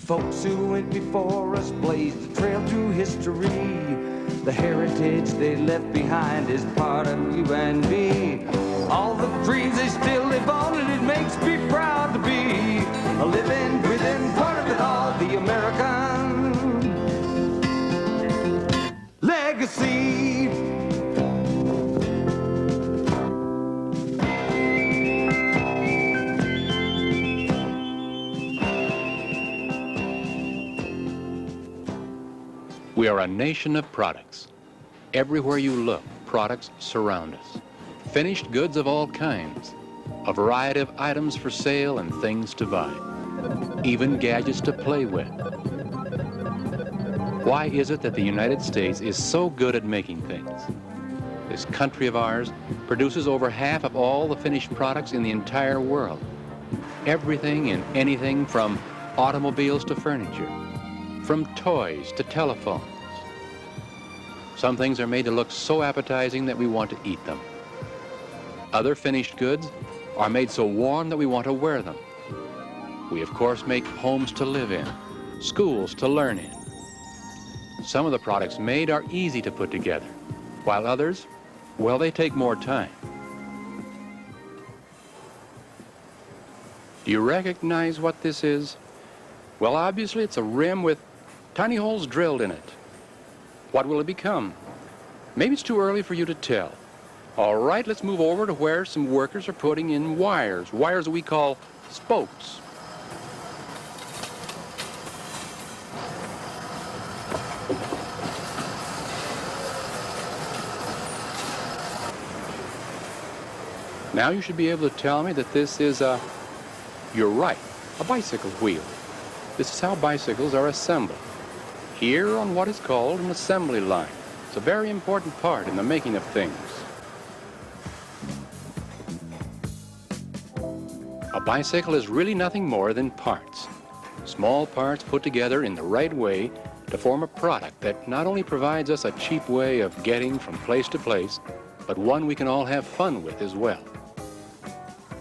folks who went before us blazed the trail through history. The heritage they left behind is part of you and me. All the dreams they still live on, and it makes me proud to be a living, breathing part of it all, the American legacy. We are a nation of products. Everywhere you look, products surround us. Finished goods of all kinds, a variety of items for sale and things to buy, even gadgets to play with. Why is it that the United States is so good at making things? This country of ours produces over half of all the finished products in the entire world. Everything and anything from automobiles to furniture, from toys to telephones. Some things are made to look so appetizing that we want to eat them. Other finished goods are made so warm that we want to wear them. We, of course, make homes to live in, schools to learn in. Some of the products made are easy to put together, while others, well, they take more time. Do you recognize what this is? Well, obviously, it's a rim with tiny holes drilled in it. What will it become? Maybe it's too early for you to tell. All right, let's move over to where some workers are putting in wires that we call spokes. Now you should be able to tell me that this is you're right, a bicycle wheel. This is how bicycles are assembled, here on what is called an assembly line. It's a very important part in the making of things. A bicycle is really nothing more than parts. Small parts put together in the right way to form a product that not only provides us a cheap way of getting from place to place, but one we can all have fun with as well.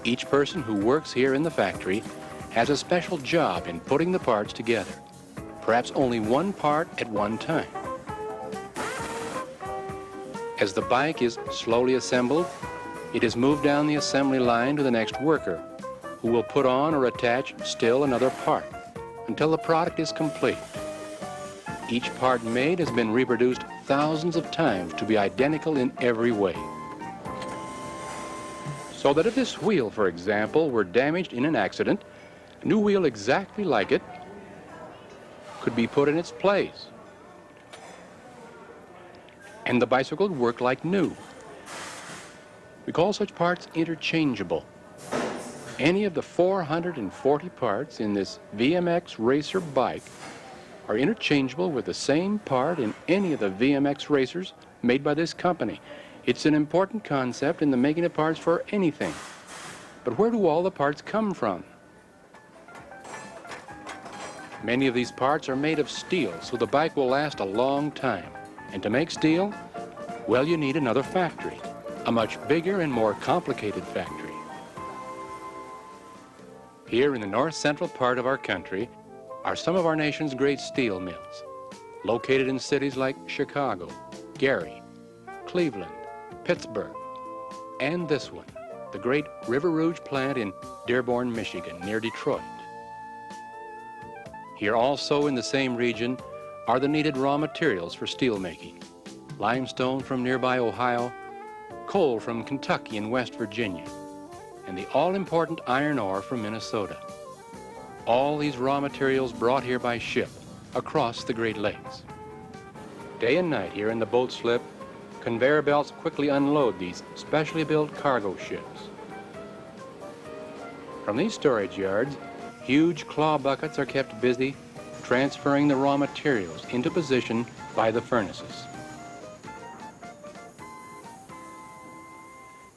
Each person who works here in the factory has a special job in putting the parts together, perhaps only one part at one time. As the bike is slowly assembled, it is moved down the assembly line to the next worker, who will put on or attach still another part until the product is complete. Each part made has been reproduced thousands of times to be identical in every way. So that if this wheel, for example, were damaged in an accident, a new wheel exactly like it could be put in its place, and the bicycle would work like new. We call such parts interchangeable. Any of the 440 parts in this VMX racer bike are interchangeable with the same part in any of the VMX racers made by this company. It's an important concept in the making of parts for anything. But where do all the parts come from? Many of these parts are made of steel, so the bike will last a long time. And to make steel, well, you need another factory, a much bigger and more complicated factory. Here in the north-central part of our country are some of our nation's great steel mills, located in cities like Chicago, Gary, Cleveland, Pittsburgh, and this one, the great River Rouge plant in Dearborn, Michigan, near Detroit. Here also in the same region are the needed raw materials for steel making: limestone from nearby Ohio, coal from Kentucky and West Virginia, and the all-important iron ore from Minnesota. All these raw materials brought here by ship across the Great Lakes. Day and night here in the boat slip, conveyor belts quickly unload these specially built cargo ships. From these storage yards, huge claw buckets are kept busy transferring the raw materials into position by the furnaces.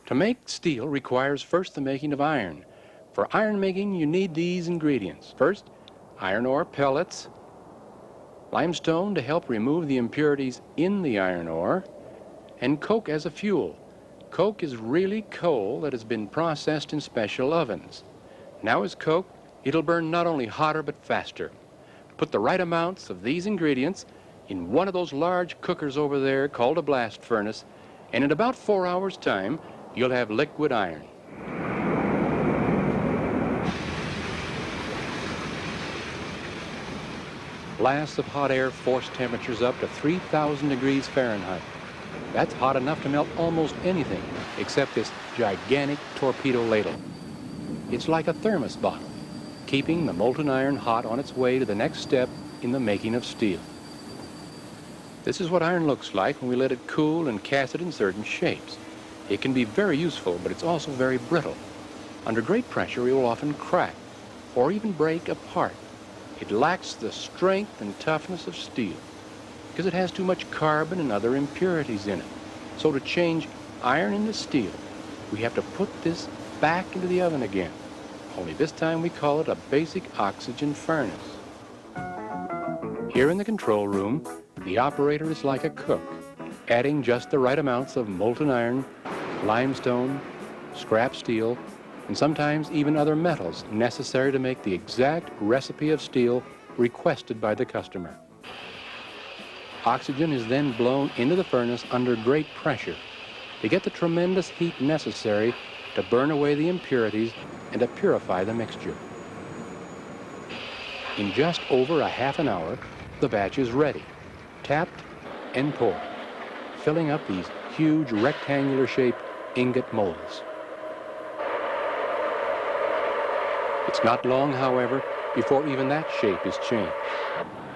To make steel requires first the making of iron. For iron making, you need these ingredients. First, iron ore pellets, limestone to help remove the impurities in the iron ore, and coke as a fuel. Coke is really coal that has been processed in special ovens. Now as coke, it'll burn not only hotter but faster. Put the right amounts of these ingredients in one of those large cookers over there called a blast furnace, and in about 4 hours' time, you'll have liquid iron. Blasts of hot air force temperatures up to 3,000 degrees Fahrenheit. That's hot enough to melt almost anything except this gigantic torpedo ladle. It's like a thermos bottle, keeping the molten iron hot on its way to the next step in the making of steel. This is what iron looks like when we let it cool and cast it in certain shapes. It can be very useful, but it's also very brittle. Under great pressure, it will often crack or even break apart. It lacks the strength and toughness of steel because it has too much carbon and other impurities in it. So to change iron into steel, we have to put this back into the oven again. Only this time we call it a basic oxygen furnace. Here in the control room, the operator is like a cook, adding just the right amounts of molten iron, limestone, scrap steel, and sometimes even other metals necessary to make the exact recipe of steel requested by the customer. Oxygen is then blown into the furnace under great pressure to get the tremendous heat necessary to burn away the impurities and to purify the mixture. In just over a half an hour, the batch is ready, tapped and poured, filling up these huge rectangular-shaped ingot molds. It's not long, however, before even that shape is changed.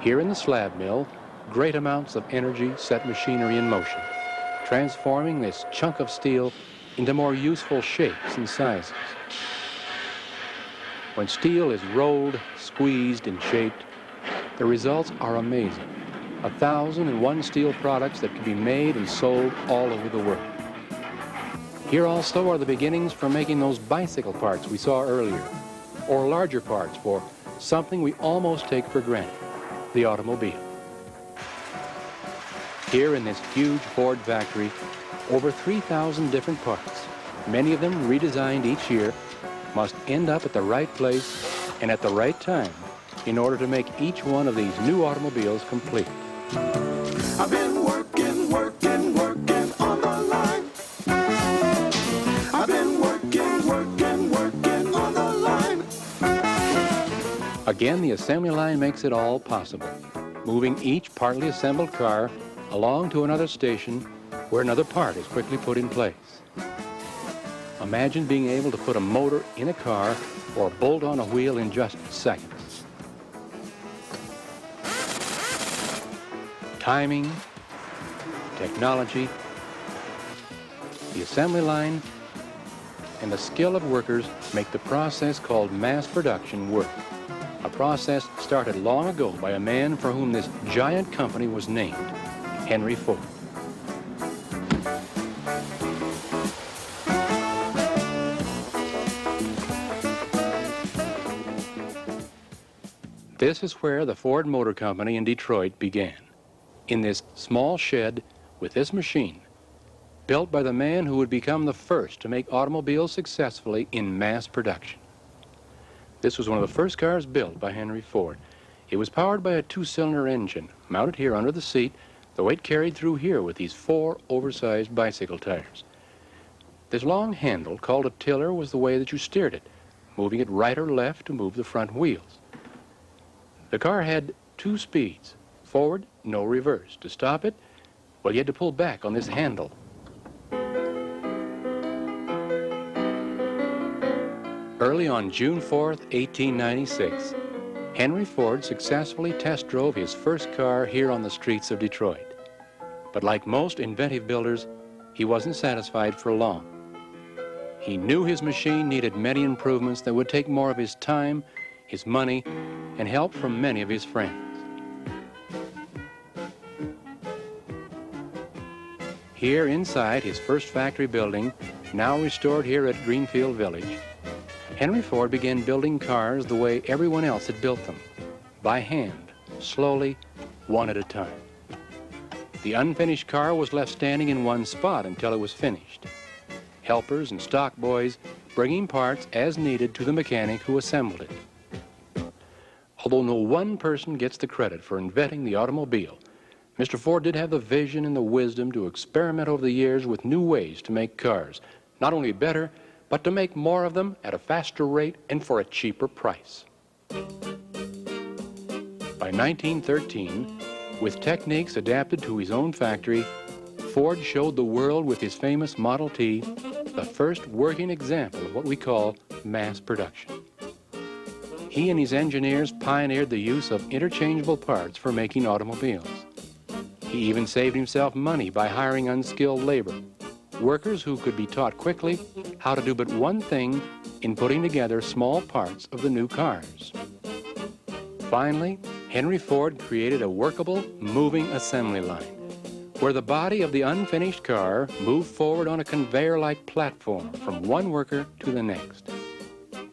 Here in the slab mill, great amounts of energy set machinery in motion, transforming this chunk of steel into more useful shapes and sizes. When steel is rolled, squeezed, and shaped, the results are amazing. 1,001 steel products that can be made and sold all over the world. Here also are the beginnings for making those bicycle parts we saw earlier, or larger parts for something we almost take for granted, the automobile. Here in this huge Ford factory, over 3,000 different parts, many of them redesigned each year, must end up at the right place and at the right time in order to make each one of these new automobiles complete. I've been working on the line. I've been working on the line. Again, the assembly line makes it all possible, moving each partly assembled car along to another station where another part is quickly put in place. Imagine being able to put a motor in a car or bolt on a wheel in just seconds. Timing, technology, the assembly line, and the skill of workers make the process called mass production work. A process started long ago by a man for whom this giant company was named, Henry Ford. This is where the Ford Motor Company in Detroit began, in this small shed with this machine, built by the man who would become the first to make automobiles successfully in mass production. This was one of the first cars built by Henry Ford. It was powered by a 2-cylinder engine, mounted here under the seat, the weight carried through here with these 4 oversized bicycle tires. This long handle, called a tiller, was the way that you steered it, moving it right or left to move the front wheels. The car had 2 speeds, forward, no reverse. To stop it, well, you had to pull back on this handle. Early on June 4th, 1896, Henry Ford successfully test drove his first car here on the streets of Detroit. But like most inventive builders, he wasn't satisfied for long. He knew his machine needed many improvements that would take more of his time, his money, and help from many of his friends. Here inside his first factory building, now restored here at Greenfield Village, Henry Ford began building cars the way everyone else had built them, by hand, slowly, one at a time. The unfinished car was left standing in one spot until it was finished. Helpers and stock boys bringing parts as needed to the mechanic who assembled it. Although no one person gets the credit for inventing the automobile, Mr. Ford did have the vision and the wisdom to experiment over the years with new ways to make cars, not only better, but to make more of them at a faster rate and for a cheaper price. By 1913, with techniques adapted to his own factory, Ford showed the world with his famous Model T the first working example of what we call mass production. He and his engineers pioneered the use of interchangeable parts for making automobiles. He even saved himself money by hiring unskilled labor, workers who could be taught quickly how to do but one thing in putting together small parts of the new cars. Finally, Henry Ford created a workable, moving assembly line, where the body of the unfinished car moved forward on a conveyor-like platform from one worker to the next.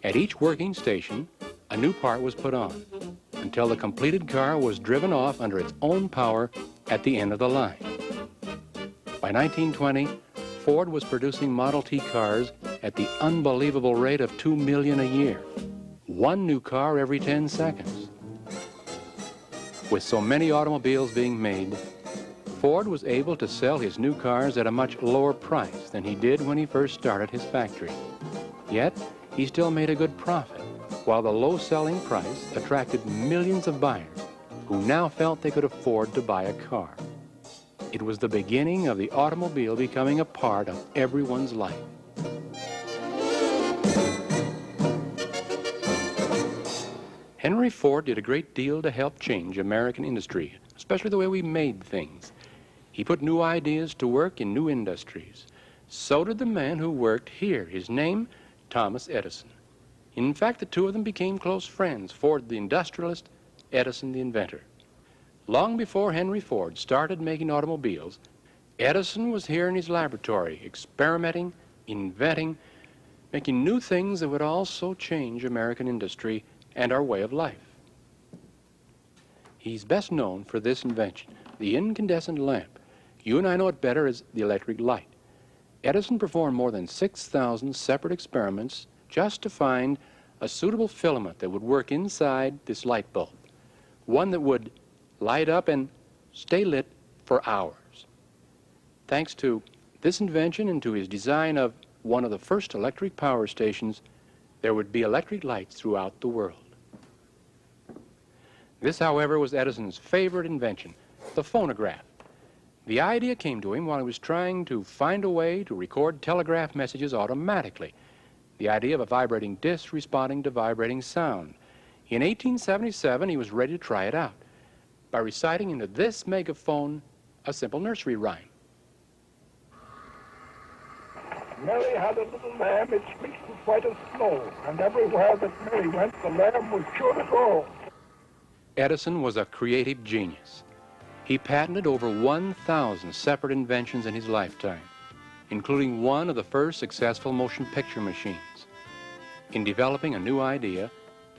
At each working station, a new part was put on, until the completed car was driven off under its own power at the end of the line. By 1920, Ford was producing Model T cars at the unbelievable rate of 2 million a year, one new car every 10 seconds. With so many automobiles being made, Ford was able to sell his new cars at a much lower price than he did when he first started his factory. Yet, he still made a good profit, while the low selling price attracted millions of buyers who now felt they could afford to buy a car. It was the beginning of the automobile becoming a part of everyone's life. Henry Ford did a great deal to help change American industry, especially the way we made things. He put new ideas to work in new industries. So did the man who worked here, his name, Thomas Edison. In fact, the two of them became close friends, Ford the industrialist, Edison the inventor. Long before Henry Ford started making automobiles, Edison was here in his laboratory, experimenting, inventing, making new things that would also change American industry and our way of life. He's best known for this invention, the incandescent lamp. You and I know it better as the electric light. Edison performed more than 6,000 separate experiments just to find a suitable filament that would work inside this light bulb, one that would light up and stay lit for hours. Thanks to this invention and to his design of one of the first electric power stations, there would be electric lights throughout the world. This, however, was Edison's favorite invention, the phonograph. The idea came to him while he was trying to find a way to record telegraph messages automatically. The idea of a vibrating disc responding to vibrating sound. In 1877, he was ready to try it out by reciting into this megaphone a simple nursery rhyme. Mary had a little lamb, its fleece was white as snow, and everywhere that Mary went, the lamb was sure to go. Edison was a creative genius. He patented over 1,000 separate inventions in his lifetime, including one of the first successful motion picture machines. In developing a new idea,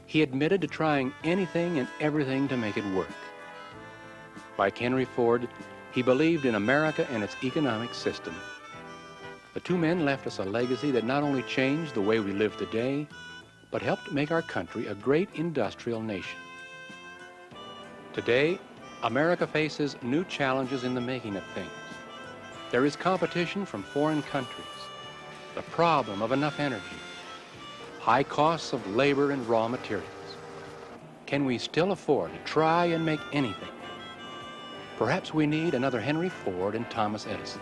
he admitted to trying anything and everything to make it work. Like Henry Ford, he believed in America and its economic system. The two men left us a legacy that not only changed the way we live today, but helped make our country a great industrial nation. Today, America faces new challenges in the making of things. There is competition from foreign countries, the problem of enough energy, high costs of labor and raw materials. Can we still afford to try and make anything? Perhaps we need another Henry Ford and Thomas Edison.